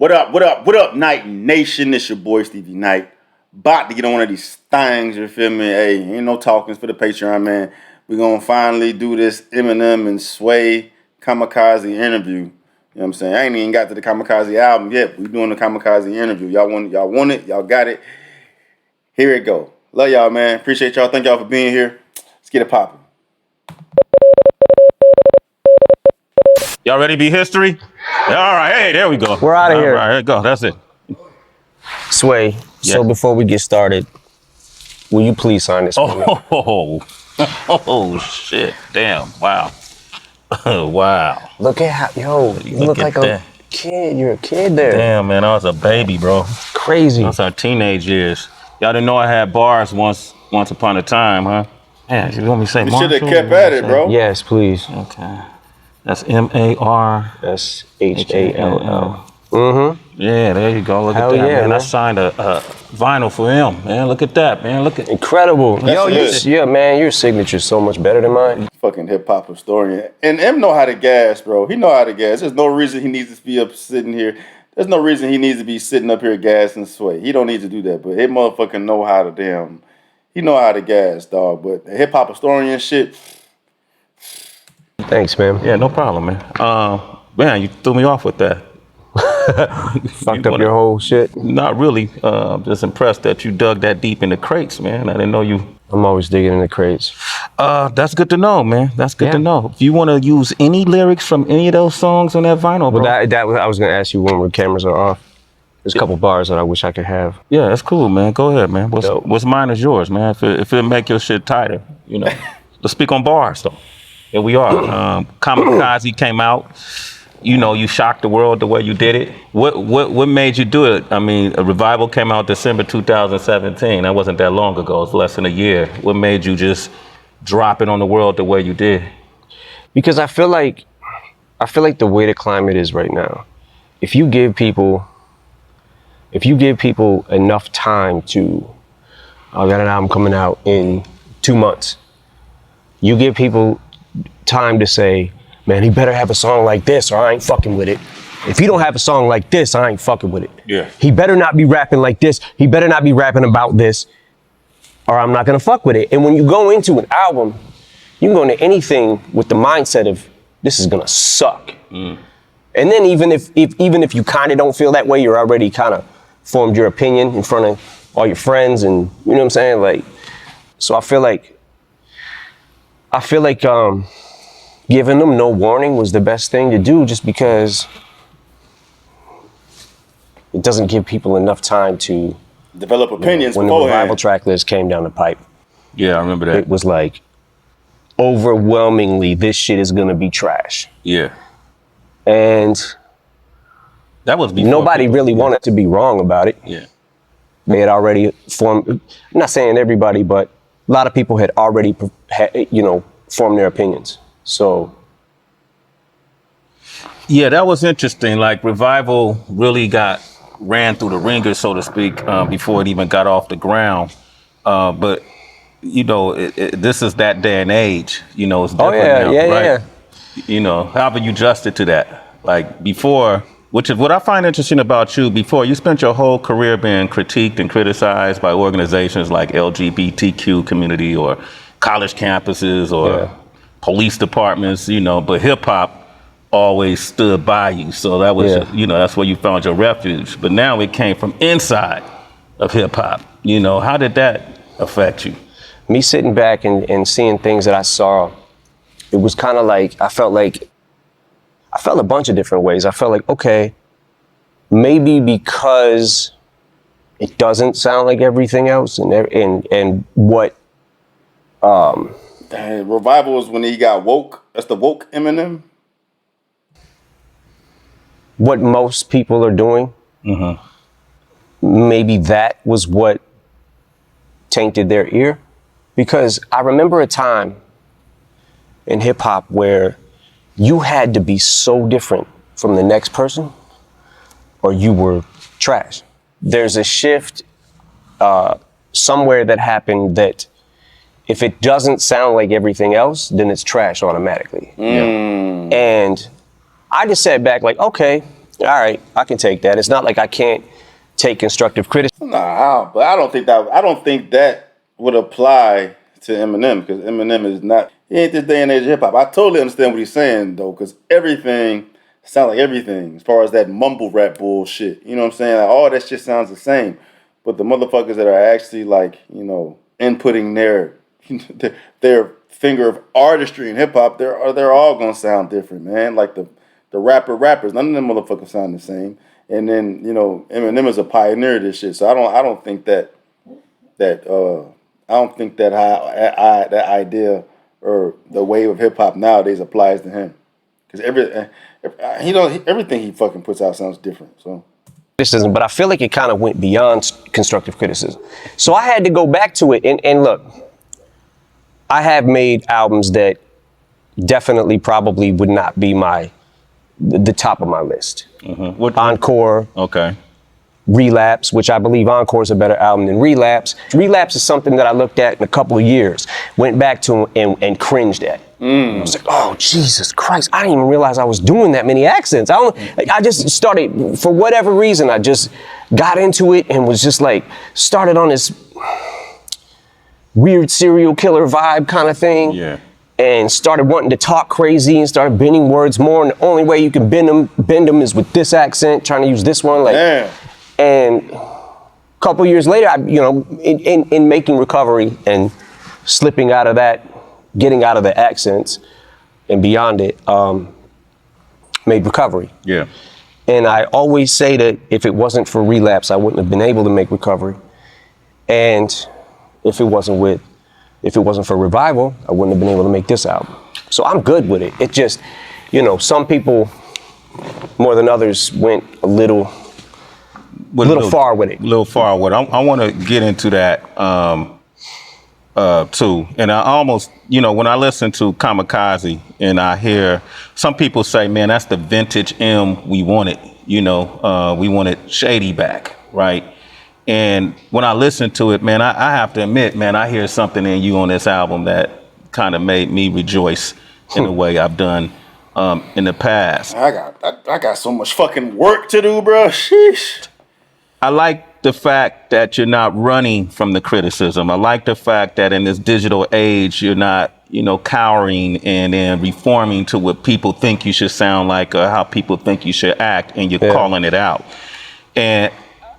What up, Night Nation? It's your boy Stevie Knight. About to get on one of these things, you feel me? Hey, ain't no talkings for the Patreon, man. We're gonna finally do this Eminem and Sway Kamikazee interview. You know what I'm saying? I ain't even got to the Kamikazee album yet. We doing the Kamikazee interview. Y'all want it, y'all got it. Here it go. Love y'all, man. Appreciate y'all. Thank y'all for being here. Let's get it popping. Y'all ready to be history? All right, hey, there we go. We're out of here. All right, there you go. That's it. Sway, so before we get started, will you please sign this for me? Oh, shit. Damn. Wow. Wow. Look at how, you look like a kid. You're a kid there. Damn, man, I was a baby, bro. Crazy. That's our teenage years. Y'all didn't know I had bars once upon a time, huh? Yeah, you want me to say Marshall? You should have kept at it, bro. Yes, please. Okay. That's M-A-R. That's H-A-L-L. Mm-hmm. Yeah, there you go. Look at that, man. I signed a vinyl for him, man. Look at that, man. Look at incredible. Man, your signature's so much better than mine. Fucking hip hop historian. And M know how to gas, bro. He know how to gas. There's no reason he needs to be up sitting here. There's no reason he needs to be sitting up here gassing Sway. He don't need to do that, but he motherfucking know how to he know how to gas, dog. But the hip hop historian shit. Thanks, man. Yeah, no problem, man. Man, you threw me off with that. Fucked up your whole shit? Not really. Just impressed that you dug that deep in the crates, man. I didn't know you. I'm always digging in the crates. That's good to know, man. That's good to know. If you want to use any lyrics from any of those songs on that vinyl, bro. Well, I was going to ask you when the cameras are off. There's a couple bars that I wish I could have. Yeah, that's cool, man. Go ahead, man. What's mine is yours, man. If it make your shit tighter, you know. Let's speak on bars, though. Here we are. Kamikazee came out. You know, you shocked the world the way you did it. What made you do it? I mean, a Revival came out December 2017. That wasn't that long ago. It's less than a year. What made you just drop it on the world the way you did? Because I feel like the way the climate is right now, if you give people enough time to, I got an album coming out in 2 months. You give people time to say, man, he better have a song like this or I ain't fucking with it. If he don't have a song like this, I ain't fucking with it. Yeah. He better not be rapping like this. He better not be rapping about this or I'm not gonna fuck with it. And when you go into an album, you can go into anything with the mindset of this is gonna suck. And then even if you kind of don't feel that way, you're already kind of formed your opinion in front of all your friends and you know what I'm saying? Like, so I feel like giving them no warning was the best thing to do just because it doesn't give people enough time to develop opinions. When the Revival track list came down the pipe. Yeah, I remember that. It was like, overwhelmingly, this shit is gonna be trash. Yeah. And that was before nobody really wanted to be wrong about it. Yeah. They had already formed, I'm not saying everybody, but a lot of people had already, formed their opinions. So. Yeah, that was interesting. Like Revival really ran through the ringer, so to speak, before it even got off the ground. But, you know, this is that day and age. You know, it's different now, right? Yeah. You know, how have you adjusted to that? Like before, which is what I find interesting about you, before you spent your whole career being critiqued and criticized by organizations like LGBTQ community or college campuses or police departments, you know, but hip hop always stood by you. So that was, that's where you found your refuge. But now it came from inside of hip hop. You know, how did that affect you? Me sitting back and seeing things that I saw, it was kind of like, I felt a bunch of different ways. I felt like, okay, maybe because it doesn't sound like everything else and what, Revival was when he got woke. That's the woke Eminem. What most people are doing. Maybe that was what tainted their ear. Because I remember a time in hip hop where you had to be so different from the next person or you were trash. There's a shift somewhere that happened that if it doesn't sound like everything else, then it's trash automatically. And I just sat back like, okay, All right, I can take that. It's not like I can't take constructive criticism. Nah, but I don't think that would apply to Eminem, because Eminem is not. He ain't this day and age of hip hop. I totally understand what he's saying though, because everything sounds like everything as far as that mumble rap bullshit. You know what I'm saying? Like, all that shit sounds the same, but the motherfuckers that are actually like, inputting their finger of artistry in hip hop, they're all gonna sound different, man. Like the rappers, none of them motherfuckers sound the same. And then, Eminem is a pioneer of this shit. So I don't think that that idea or the wave of hip hop nowadays applies to him. Because everything he fucking puts out sounds different. So Criticism, but I feel like it kind of went beyond constructive criticism. So I had to go back to it and look, I have made albums that definitely probably would not be the top of my list. Mm-hmm. Encore. Okay. Relapse, which I believe Encore is a better album than Relapse. Relapse is something that I looked at in a couple of years, went back to and cringed at. I was like, oh, Jesus Christ, I didn't even realize I was doing that many accents. I just started, for whatever reason, I just got into it and was just like, started on this weird serial killer vibe kind of thing. Yeah. And started wanting to talk crazy and started bending words more. And the only way you can bend them is with this accent, trying to use this one. Damn. And a couple years later, in making Recovery and slipping out of that, getting out of the accents and beyond it, made Recovery. Yeah. And I always say that if it wasn't for Relapse, I wouldn't have been able to make Recovery. And if it wasn't for Revival, I wouldn't have been able to make this album. So I'm good with it. It just, some people more than others went a little far with it. A little far with it. I want to get into that too. And I almost, when I listen to Kamikazee and I hear some people say, man, that's the vintage M we wanted. We wanted Shady back, right? And when I listen to it, man, I have to admit, man, I hear something in you on this album that kind of made me rejoice in a way I've done in the past. I got so much fucking work to do, bro. Sheesh. I like the fact that you're not running from the criticism. I like the fact that in this digital age, you're not, cowering and then reforming to what people think you should sound like or how people think you should act, and you're calling it out. And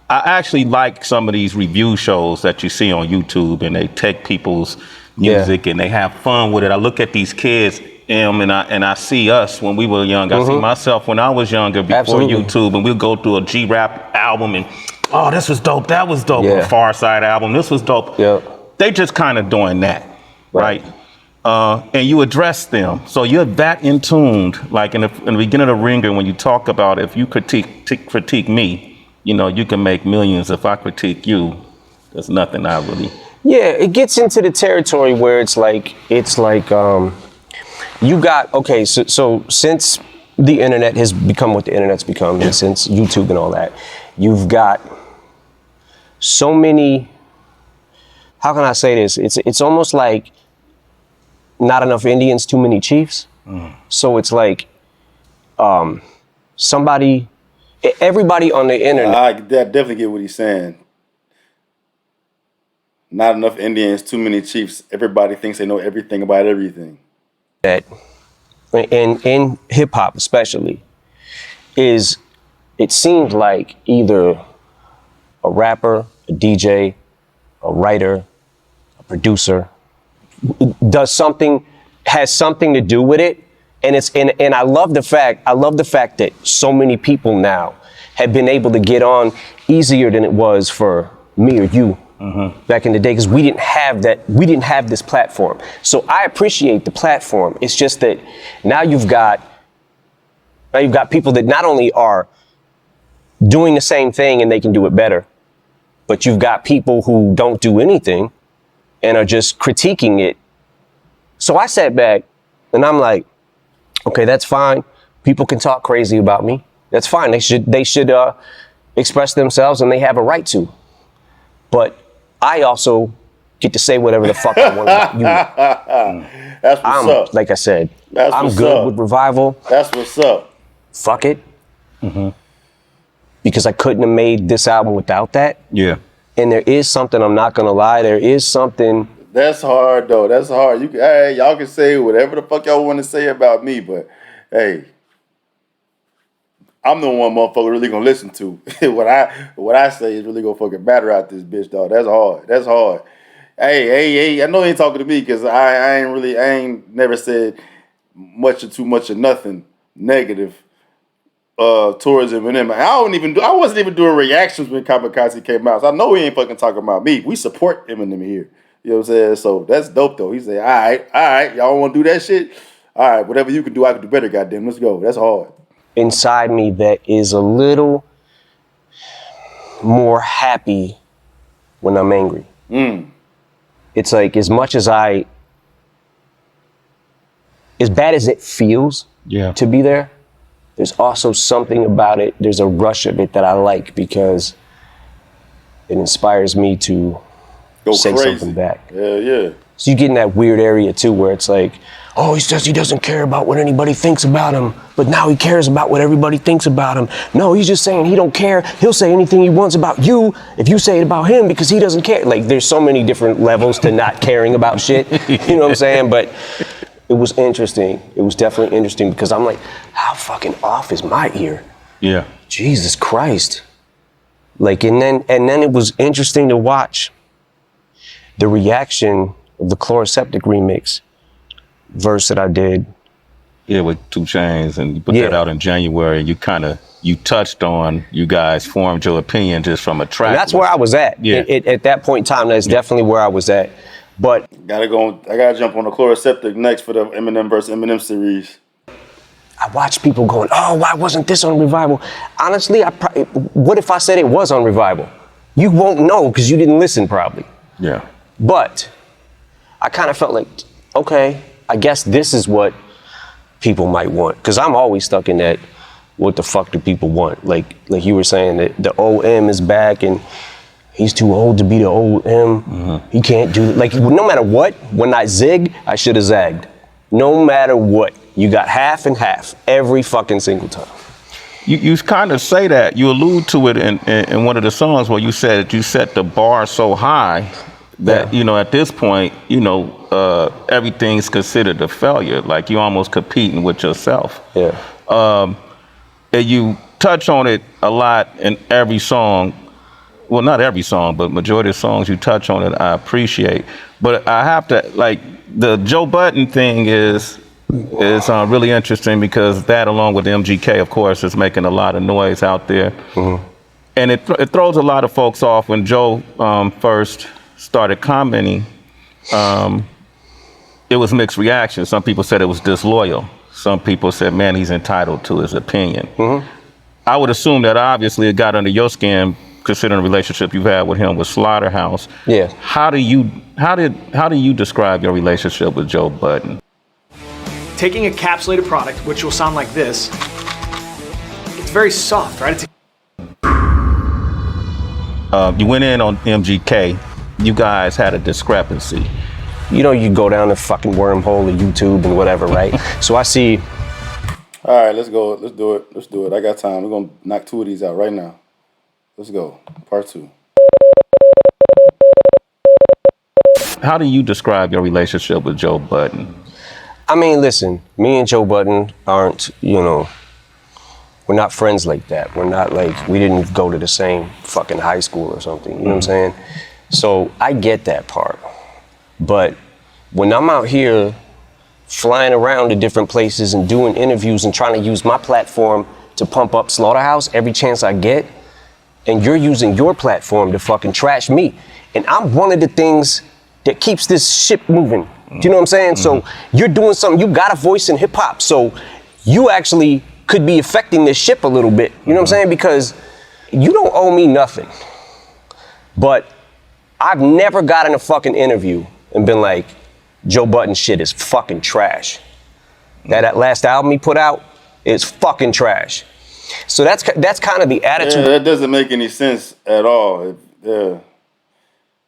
I actually like some of these review shows that you see on YouTube, and they take people's music and they have fun with it. I look at these kids, and I see us when we were young. I see myself when I was younger before YouTube, and we'll go through a G-Rap album and, oh, this was dope, that was dope. A Far Side album, this was dope. Yeah. They just kind of doing that, right? And you address them. So you're that in tuned, like in the beginning of The Ringer, when you talk about if you critique me, you can make millions. If I critique you, there's nothing I really. Yeah, it gets into the territory where it's like you got, okay, so since the internet has become what the internet's become, and since YouTube and all that, you've got so many, how can I say this? It's almost like not enough Indians, too many chiefs. So it's like everybody on the internet. I definitely get what he's saying. Not enough Indians, too many chiefs. Everybody thinks they know everything about everything. That in hip hop especially is, it seems like either a rapper, a DJ, a writer, a producer has something to do with it. And I love the fact that so many people now have been able to get on easier than it was for me or you back in the day, because we didn't have this platform. So I appreciate the platform. It's just that now you've got people that not only are doing the same thing and they can do it better, but you've got people who don't do anything and are just critiquing it. So I sat back and I'm like, okay, that's fine. People can talk crazy about me. That's fine. They should express themselves, and they have a right to. But I also get to say whatever the fuck I want about you. That's what's up. Like I said, I'm good with Revival. That's what's up. Fuck it. because I couldn't have made this album without that. Yeah. And there is something, I'm not gonna lie, there is something. That's hard though. That's hard. Hey, y'all can say whatever the fuck y'all want to say about me, but hey, I'm the one motherfucker really gonna listen to. what I say is really gonna fucking batter out this bitch, dog. That's hard. That's hard. Hey, I know you ain't talking to me because I ain't never said much or too much or nothing negative towards Eminem. I wasn't even doing reactions when Kamikazee came out. So I know he ain't fucking talking about me. We support Eminem here. You know what I'm saying? So that's dope though. He said, all right, y'all wanna do that shit? All right, whatever you can do, I can do better, goddamn. Let's go. That's hard. Inside me that is a little more happy when I'm angry. It's like as much as as bad as it feels to be there, there's also something about it. There's a rush of it that I like because it inspires me to say crazy. something back. Yeah. So you get in that weird area too where it's like, oh, he says he doesn't care about what anybody thinks about him, but now he cares about what everybody thinks about him. No, he's just saying he don't care. He'll say anything he wants about you if you say it about him because he doesn't care. Like there's so many different levels to not caring about shit. You know what I'm saying? But it was interesting. It was definitely interesting because I'm like, how fucking off is my ear? Yeah. Jesus Christ. Like, and then it was interesting to watch the reaction of the Chloroseptic remix verse that I did. Yeah, with 2 Chainz, and you put that out in January. You touched on, you guys formed your opinion just from a track. And that's where I was at. Yeah. At that point in time, that's definitely where I was at. But I gotta jump on the Chloroseptic next for the Eminem versus Eminem series. I watched people going, oh, why wasn't this on Revival? Honestly, what if I said it was on Revival? You won't know because you didn't listen probably. Yeah. But I kind of felt like, okay, I guess this is what people might want. Because I'm always stuck in that, what the fuck do people want? Like you were saying, that the OM is back and he's too old to be the OM. Mm-hmm. He can't do, like, no matter what, when I zig, I should have zagged. No matter what, you got half and half every fucking single time. You kind of say that, you allude to it in one of the songs where you said you set the bar so high that, you know, at this point, you know, everything's considered a failure. Like you almost competing with yourself. Yeah. And you touch on it a lot in every song. Well, not every song, but majority of songs you touch on it, I appreciate. But I have to, like, the Joe Budden thing is really interesting because that, along with MGK, of course, is making a lot of noise out there. Mm-hmm. And it throws a lot of folks off. When Joe first started commenting, it was mixed reactions. Some people said it was disloyal. Some people said, man, he's entitled to his opinion. Mm-hmm. I would assume that obviously it got under your skin, considering the relationship you've had with him with Slaughterhouse. Yeah. How do you describe your relationship with Joe Budden? Taking a encapsulated product, which will sound like this, it's very soft, right? You went in on MGK. You guys had a discrepancy. You know, you go down the fucking wormhole of YouTube and whatever, right? So I see. All right, let's go. Let's do it. I got time. We're gonna knock 2 of these out right now. Let's go. Part 2. How do you describe your relationship with Joe Budden? I mean, listen, me and Joe Budden aren't, you know, we're not friends like that. We're not like, we didn't go to the same fucking high school or something, you know what I'm saying? So I get that part. But when I'm out here flying around to different places and doing interviews and trying to use my platform to pump up Slaughterhouse every chance I get, and you're using your platform to fucking trash me, and I'm one of the things that keeps this ship moving. Do you know what I'm saying? Mm-hmm. So you're doing something, you got a voice in hip hop, so you actually could be affecting this ship a little bit. You know what I'm saying? Because you don't owe me nothing. But I've never gotten a fucking interview and been like, Joe Budden shit is fucking trash. That last album he put out is fucking trash. So that's kind of the attitude. Yeah, that doesn't make any sense at all. I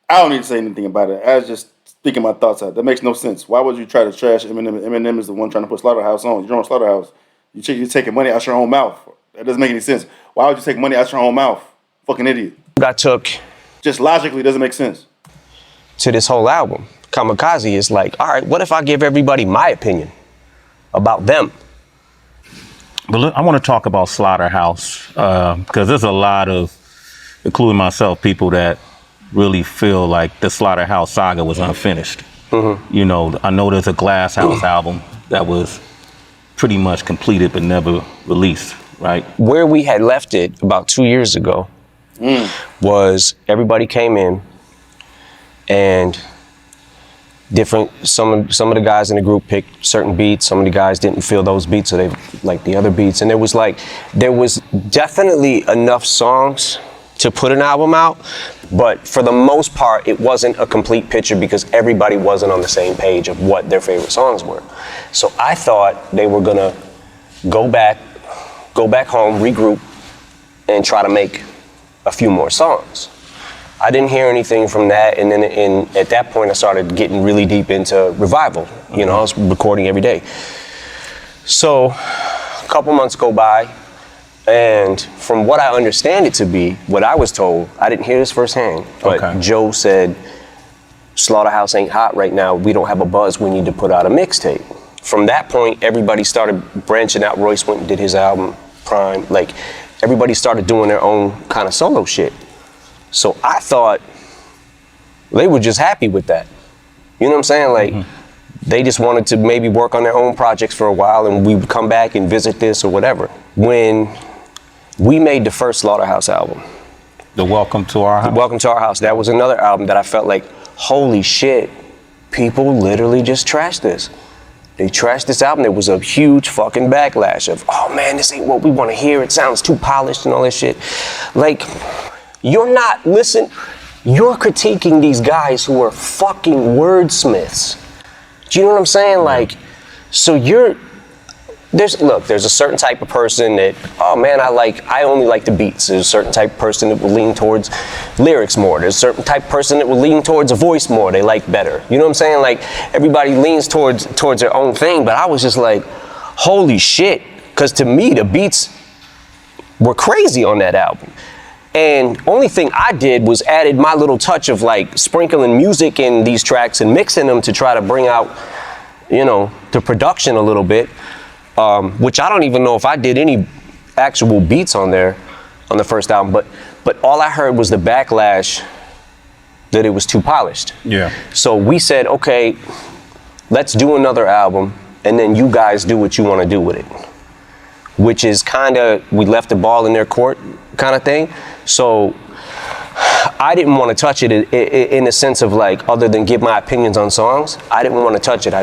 don't need to say anything about it. I was just speaking my thoughts out. That makes no sense. Why would you try to trash Eminem? Eminem is the one trying to put Slaughterhouse on. You're on Slaughterhouse. You're taking money out your own mouth. That doesn't make any sense. Why would you take money out your own mouth? Fucking idiot. I took Just logically, it doesn't make sense. to this whole album. Kamikazee is like, all right, what if I give everybody my opinion about them? But look, I want to talk about Slaughterhouse because there's a lot of, including myself, people that really feel like the Slaughterhouse saga was unfinished. You know, I know there's a Glass House album that was pretty much completed but never released, right? Where we had left it about 2 years ago was everybody came in and some of the guys in the group picked certain beats. Some of the guys didn't feel those beats, so they liked the other beats. And there was definitely enough songs to put an album out, but for the most part, it wasn't a complete picture because everybody wasn't on the same page of what their favorite songs were. So I thought they were gonna go back home, regroup, and try to make a few more songs. I didn't hear anything from that, and then at that point I started getting really deep into Revival. You know, I was recording every day. So a couple months go by, and from what I understand it to be, what I was told, I didn't hear this firsthand, but Joe said, Slaughterhouse ain't hot right now, we don't have a buzz, we need to put out a mixtape. From that point, everybody started branching out. Royce went and did his album, Prime. Like, everybody started doing their own kind of solo shit. So I thought they were just happy with that. You know what I'm saying? Like, they just wanted to maybe work on their own projects for a while and we would come back and visit this or whatever. When we made the first Slaughterhouse album, The Welcome to Our House. Welcome to Our House, that was another album that I felt like, holy shit, people literally just trashed this. They trashed this album. There was a huge fucking backlash of, oh man, this ain't what we want to hear. It sounds too polished and all this shit. Like, you're critiquing these guys who are fucking wordsmiths. Do you know what I'm saying? Like, so there's a certain type of person that, oh man, I only like the beats. There's a certain type of person that will lean towards lyrics more. There's a certain type of person that will lean towards a voice more. They like better. You know what I'm saying? Like, everybody leans towards their own thing, but I was just like, holy shit. Because to me, the beats were crazy on that album. And only thing I did was added my little touch of like sprinkling music in these tracks and mixing them to try to bring out, you know, the production a little bit, which I don't even know if I did any actual beats on there on the first album, but all I heard was the backlash that it was too polished. Yeah. So we said, okay, let's do another album and then you guys do what you want to do with it. Which is kind of, we left the ball in their court kind of thing. So I didn't want to touch it in the sense of like, other than give my opinions on songs, I didn't want to touch it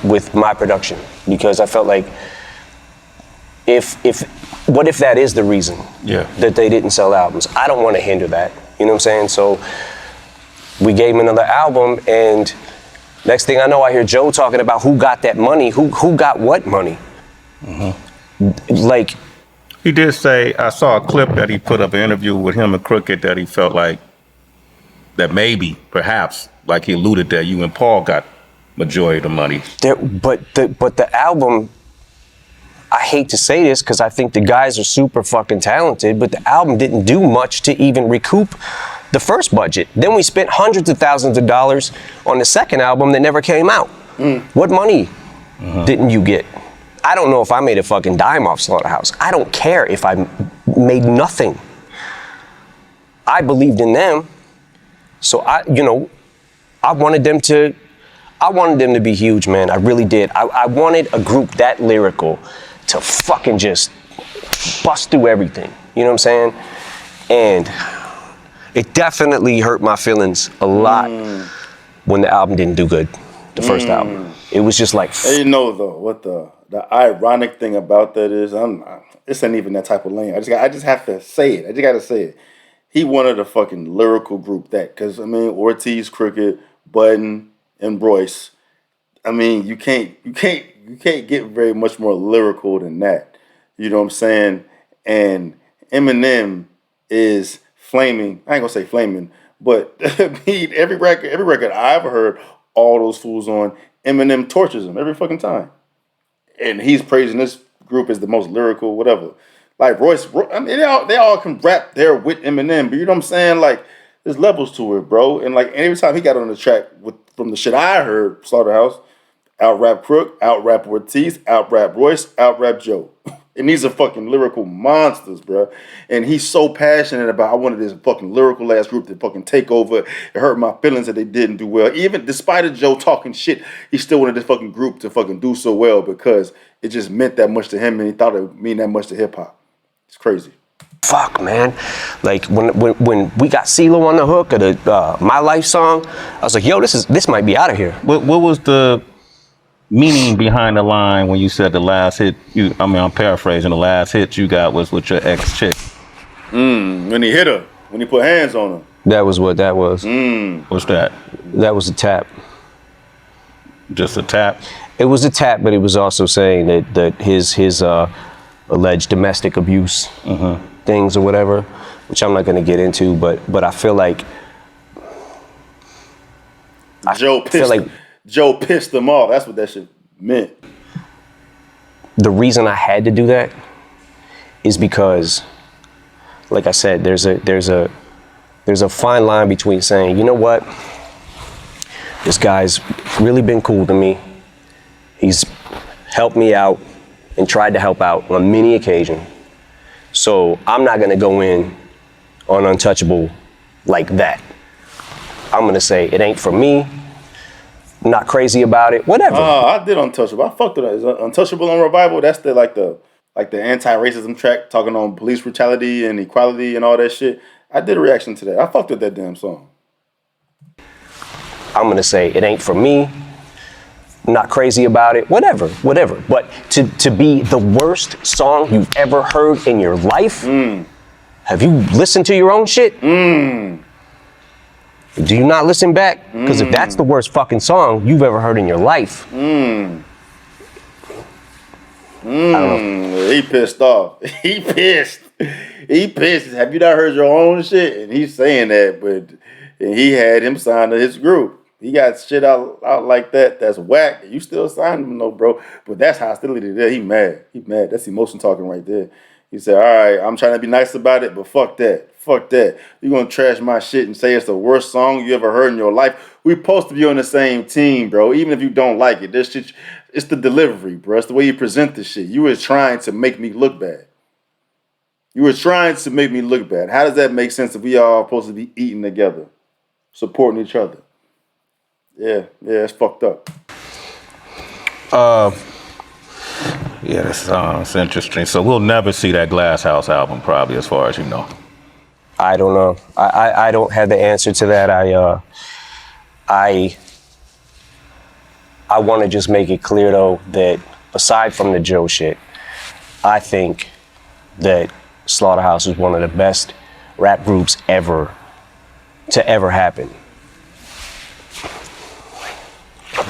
with my production because I felt like what if that is the reason that they didn't sell albums? I don't want to hinder that, you know what I'm saying? So we gave him another album and next thing I know, I hear Joe talking about who got that money, who got what money. Like, he did say, I saw a clip that he put up, an interview with him and Crooked, that he felt like that maybe, perhaps, like he alluded that you and Paul got majority of the money. But the album, I hate to say this because I think the guys are super fucking talented, but the album didn't do much to even recoup the first budget. Then we spent hundreds of thousands of dollars on the second album that never came out. What money didn't you get? I don't know if I made a fucking dime off Slaughterhouse. I don't care if I made nothing. I believed in them. So I wanted them to be huge, man. I really did. I wanted a group that lyrical to fucking just bust through everything. You know what I'm saying? And it definitely hurt my feelings a lot when the album didn't do good, the first album. It was just like... And you know, though, what the ironic thing about that is, this ain't even that type of lane. I just have to say it. I just got to say it. He wanted a fucking lyrical group because, I mean, Ortiz, Crooked, Budden, and Royce. I mean, you can't get very much more lyrical than that. You know what I'm saying? And Eminem is flaming. I ain't gonna say flaming, but every record I ever heard, all those fools on, Eminem tortures him every fucking time. And he's praising this group as the most lyrical, whatever. Like I mean, they all can rap there with Eminem, but you know what I'm saying? Like, there's levels to it, bro. And like every time he got on the track from the shit I heard, Slaughterhouse, out rap Crook, out rap Ortiz, out rap Royce, out rap Joe. And these are fucking lyrical monsters, bro. And he's so passionate about, I wanted this fucking lyrical ass group to fucking take over. It hurt my feelings that they didn't do well. Even despite of Joe talking shit, he still wanted this fucking group to fucking do so well because it just meant that much to him and he thought it would mean that much to hip hop. It's crazy. Fuck, man. Like when we got CeeLo on the hook of the My Life song, I was like, yo, this might be out of here. What was the meaning behind the line when you said the last hit? I'm paraphrasing. The last hit you got was with your ex chick. When he hit her, when he put hands on her. That was what that was. What's that? That was a tap. Just a tap? It was a tap, but it was also saying that his alleged domestic abuse things or whatever, which I'm not going to get into, but I feel like Joe pissed him off. That's what that shit meant. The reason I had to do that is because, like I said, there's a fine line between saying, you know what, this guy's really been cool to me. He's helped me out and tried to help out on many occasions. So I'm not gonna go in on Untouchable like that. I'm gonna say it ain't for me. I'm not crazy about it. Whatever. I did Untouchable. I fucked with it. Is Untouchable on Revival? That's the anti-racism track, talking on police brutality and equality and all that shit. I did a reaction to that. I fucked with that damn song. I'm gonna say it ain't for me. I'm not crazy about it. Whatever. But to be the worst song you've ever heard in your life, have you listened to your own shit? Do you not listen back? Because if that's the worst fucking song you've ever heard in your life, I don't know. He pissed off. He pissed. Have you not heard your own shit? And he's saying that, and he had him signed to his group. He got shit out like that. That's whack. You still signed him though, bro. But that's hostility there. He mad. That's emotion talking right there. He said, all right, I'm trying to be nice about it, but fuck that. You're going to trash my shit and say it's the worst song you ever heard in your life. We supposed to be on the same team, bro. Even if you don't like it. This shit, it's the delivery, bro. It's the way you present the shit. You were trying to make me look bad. How does that make sense if we all supposed to be eating together, supporting each other? Yeah, it's fucked up. Yeah, it's interesting. So we'll never see that Glass House album, probably, as far as you know. I don't know. I don't have the answer to that. I want to just make it clear though that aside from the Joe shit, I think that Slaughterhouse is one of the best rap groups ever to ever happen.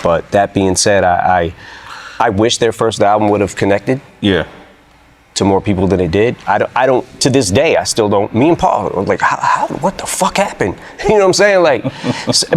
But that being said, I wish their first album would have connected. Yeah. To more people than it did. I don't, to this day, I still don't. Me and Paul are like, what the fuck happened? You know what I'm saying? Like,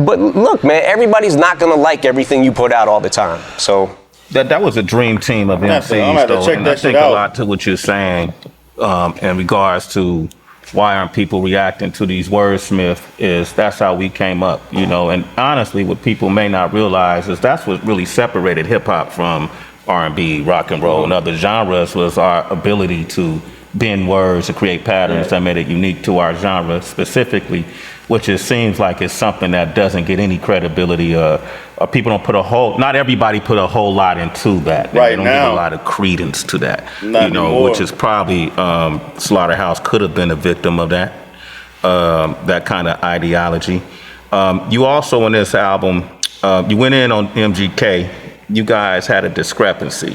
but look, man, everybody's not gonna like everything you put out all the time. So that was a dream team of MCs, though. And I think a lot to what you're saying in regards to why aren't people reacting to these wordsmiths is that's how we came up, you know. And honestly, what people may not realize is that's what really separated hip hop from R&B, rock and roll, and other genres was our ability to bend words to create patterns that made it unique to our genre specifically, which it seems like it's something that doesn't get any credibility. People don't not everybody put a whole lot into that. Right they don't now, give a lot of credence to that, not anymore. Which is probably Slaughterhouse could have been a victim of that kind of ideology. You also in this album, you went in on MGK. You guys had a discrepancy.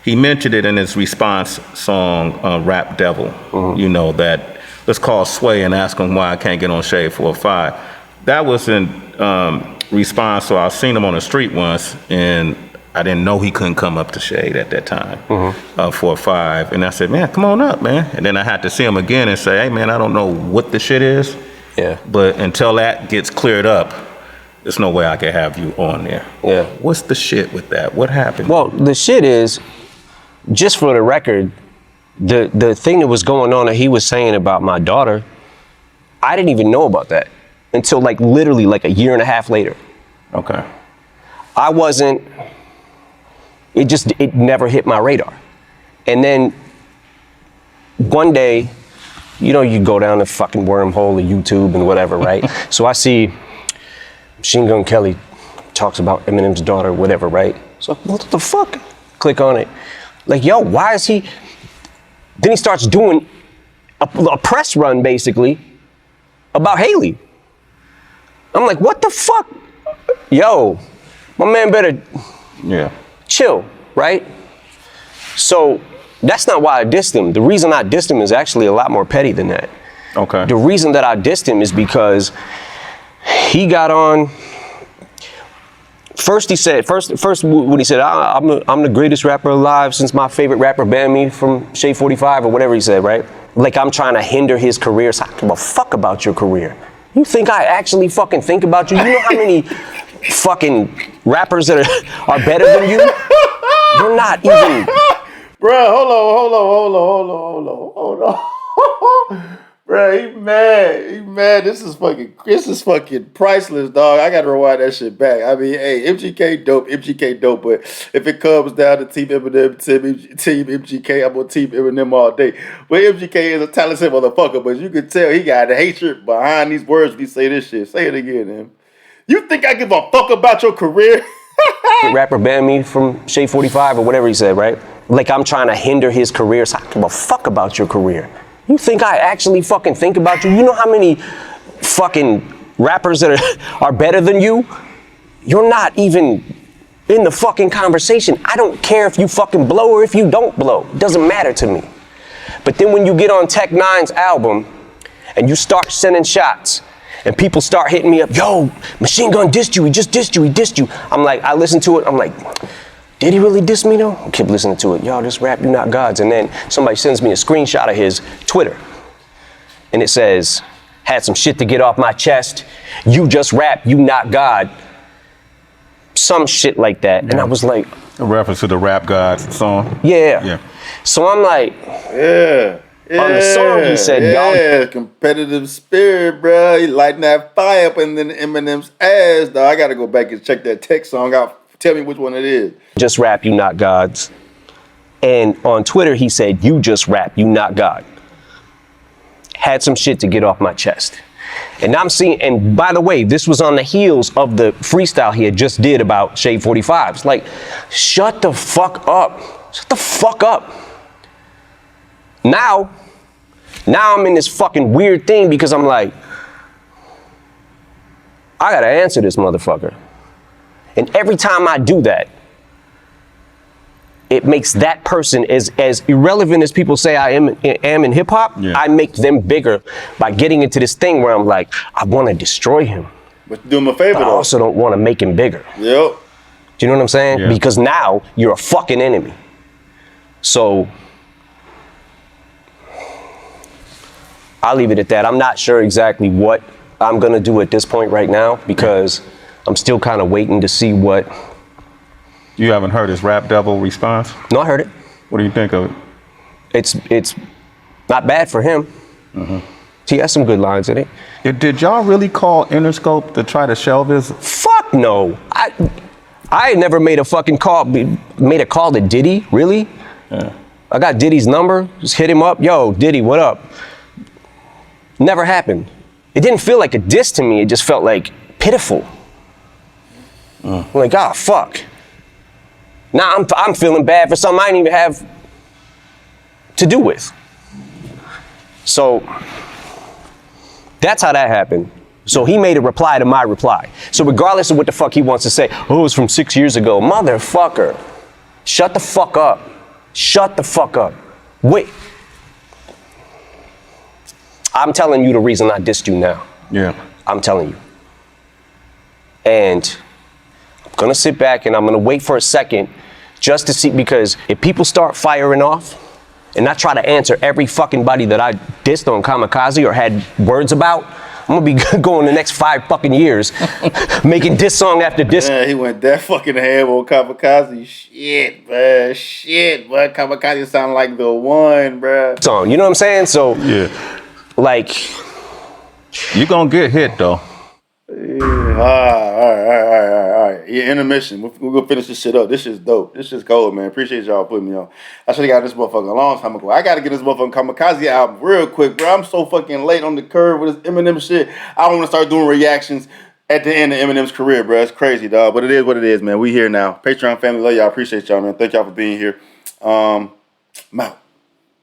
He mentioned it in his response song, Rap Devil, you know, that let's call Sway and ask him why I can't get on Shade 4-5. That was in response to I seen him on the street once and I didn't know he couldn't come up to Shade at that time, 4-5. And I said, man, come on up, man. And then I had to see him again and say, hey, man, I don't know what the shit is. Yeah. But until that gets cleared up, there's no way I can have you on there. Yeah. What's the shit with that? What happened? Well, the shit is, just for the record, the thing that was going on that he was saying about my daughter, I didn't even know about that until like literally like a year and a half later. Okay. It never hit my radar. And then one day, you go down the fucking wormhole of YouTube and whatever, right? So I see Machine Gun Kelly talks about Eminem's daughter, whatever, right? So what the fuck? Click on it. Like, yo, why is he? Then he starts doing a press run, basically, about Haley. I'm like, what the fuck? Yo, my man better chill, right? So that's not why I dissed him. The reason I dissed him is actually a lot more petty than that. Okay. The reason that I dissed him is because he got on. First when he said, I'm the greatest rapper alive since my favorite rapper banned me from Shade 45 or whatever he said, right? Like I'm trying to hinder his career. So I don't give a fuck about your career. You think I actually fucking think about you? You know how many fucking rappers that are better than you? You're not even. Bruh, hold on. Bruh, he mad. This is fucking priceless, dog. I gotta rewind that shit back. I mean, hey, MGK dope, but if it comes down to Team Eminem, Team MGK, I'm on Team Eminem all day. But MGK is a talented motherfucker, but you can tell he got the hatred behind these words when he say this shit. Say it again, man. You think I give a fuck about your career? Rapper banned me from Shade 45 or whatever he said, right? Like I'm trying to hinder his career. So I don't give a fuck about your career. You think I actually fucking think about you? You know how many fucking rappers that are better than you? You're not even in the fucking conversation. I don't care if you fucking blow or if you don't blow. It doesn't matter to me. But then when you get on Tech Nine's album and you start sending shots and people start hitting me up, yo, Machine Gun dissed you, he dissed you. I'm like, I listen to it, I'm like, did he really diss me though? I keep listening to it. Y'all just rap, you not gods. And then somebody sends me a screenshot of his Twitter. And it says, had some shit to get off my chest. You just rap, you not God. Some shit like that. Yeah. And I was like. A reference to the Rap Gods song? Yeah. So I'm like. Yeah. On the song he said, y'all. Competitive spirit, bro. He lighting that fire up in Eminem's ass, dog. I gotta go back and check that Tech song out. Tell me which one it is. Just rap, you not gods. And on Twitter, he said, you just rap, you not God. Had some shit to get off my chest. And I'm seeing, and by the way, this was on the heels of the freestyle he had just did about Shade 45s. Like, shut the fuck up. Shut the fuck up. Now I'm in this fucking weird thing because I'm like, I gotta answer this motherfucker. And every time I do that, it makes that person as irrelevant as people say I am in hip hop. Yeah. I make them bigger by getting into this thing where I'm like, I want to destroy him. But do him a favor, I also don't want to make him bigger. Yep. Do you know what I'm saying? Yeah. Because now you're a fucking enemy. So I'll leave it at that. I'm not sure exactly what I'm gonna do at this point right now because I'm still kind of waiting to see what. You haven't heard his Rap Devil response? No, I heard it. What do you think of it? It's not bad for him. Mm-hmm. He has some good lines in it. Did y'all really call Interscope to try to shelve his? Fuck no. I never made a fucking call. Made a call to Diddy. Really? Yeah. I got Diddy's number. Just hit him up. Yo, Diddy, what up? Never happened. It didn't feel like a diss to me. It just felt like pitiful. I'm like, ah, fuck. Now I'm feeling bad for something I didn't even have to do with. So that's how that happened. So he made a reply to my reply. So regardless of what the fuck he wants to say, oh, it was from 6 years ago. Motherfucker, shut the fuck up. Shut the fuck up. Wait. I'm telling you the reason I dissed you now. Yeah. I'm telling you. And I'm gonna sit back and I'm gonna wait for a second just to see, because if people start firing off and I try to answer every fucking buddy that I dissed on Kamikazee or had words about, I'm gonna be going the next 5 fucking years, making diss song after diss. Yeah, he went that fucking ham on Kamikazee. Shit, bruh. Shit, bruh. Kamikazee sound like the one, bruh. Song, you know what I'm saying? So, Yeah. like, You gonna get hit though. All right. Yeah, intermission. We're gonna finish this shit up. This shit's dope. This shit's cold, man. Appreciate y'all putting me on. I should have got this motherfucker a long time ago. I gotta get this motherfucking Kamikazee album real quick, bro. I'm so fucking late on the curve with this Eminem shit. I want to start doing reactions at the end of Eminem's career, bro. It's crazy, dog. But it is what it is, man. We here now. Patreon family, love y'all. Appreciate y'all, man. Thank y'all for being here. I'm out.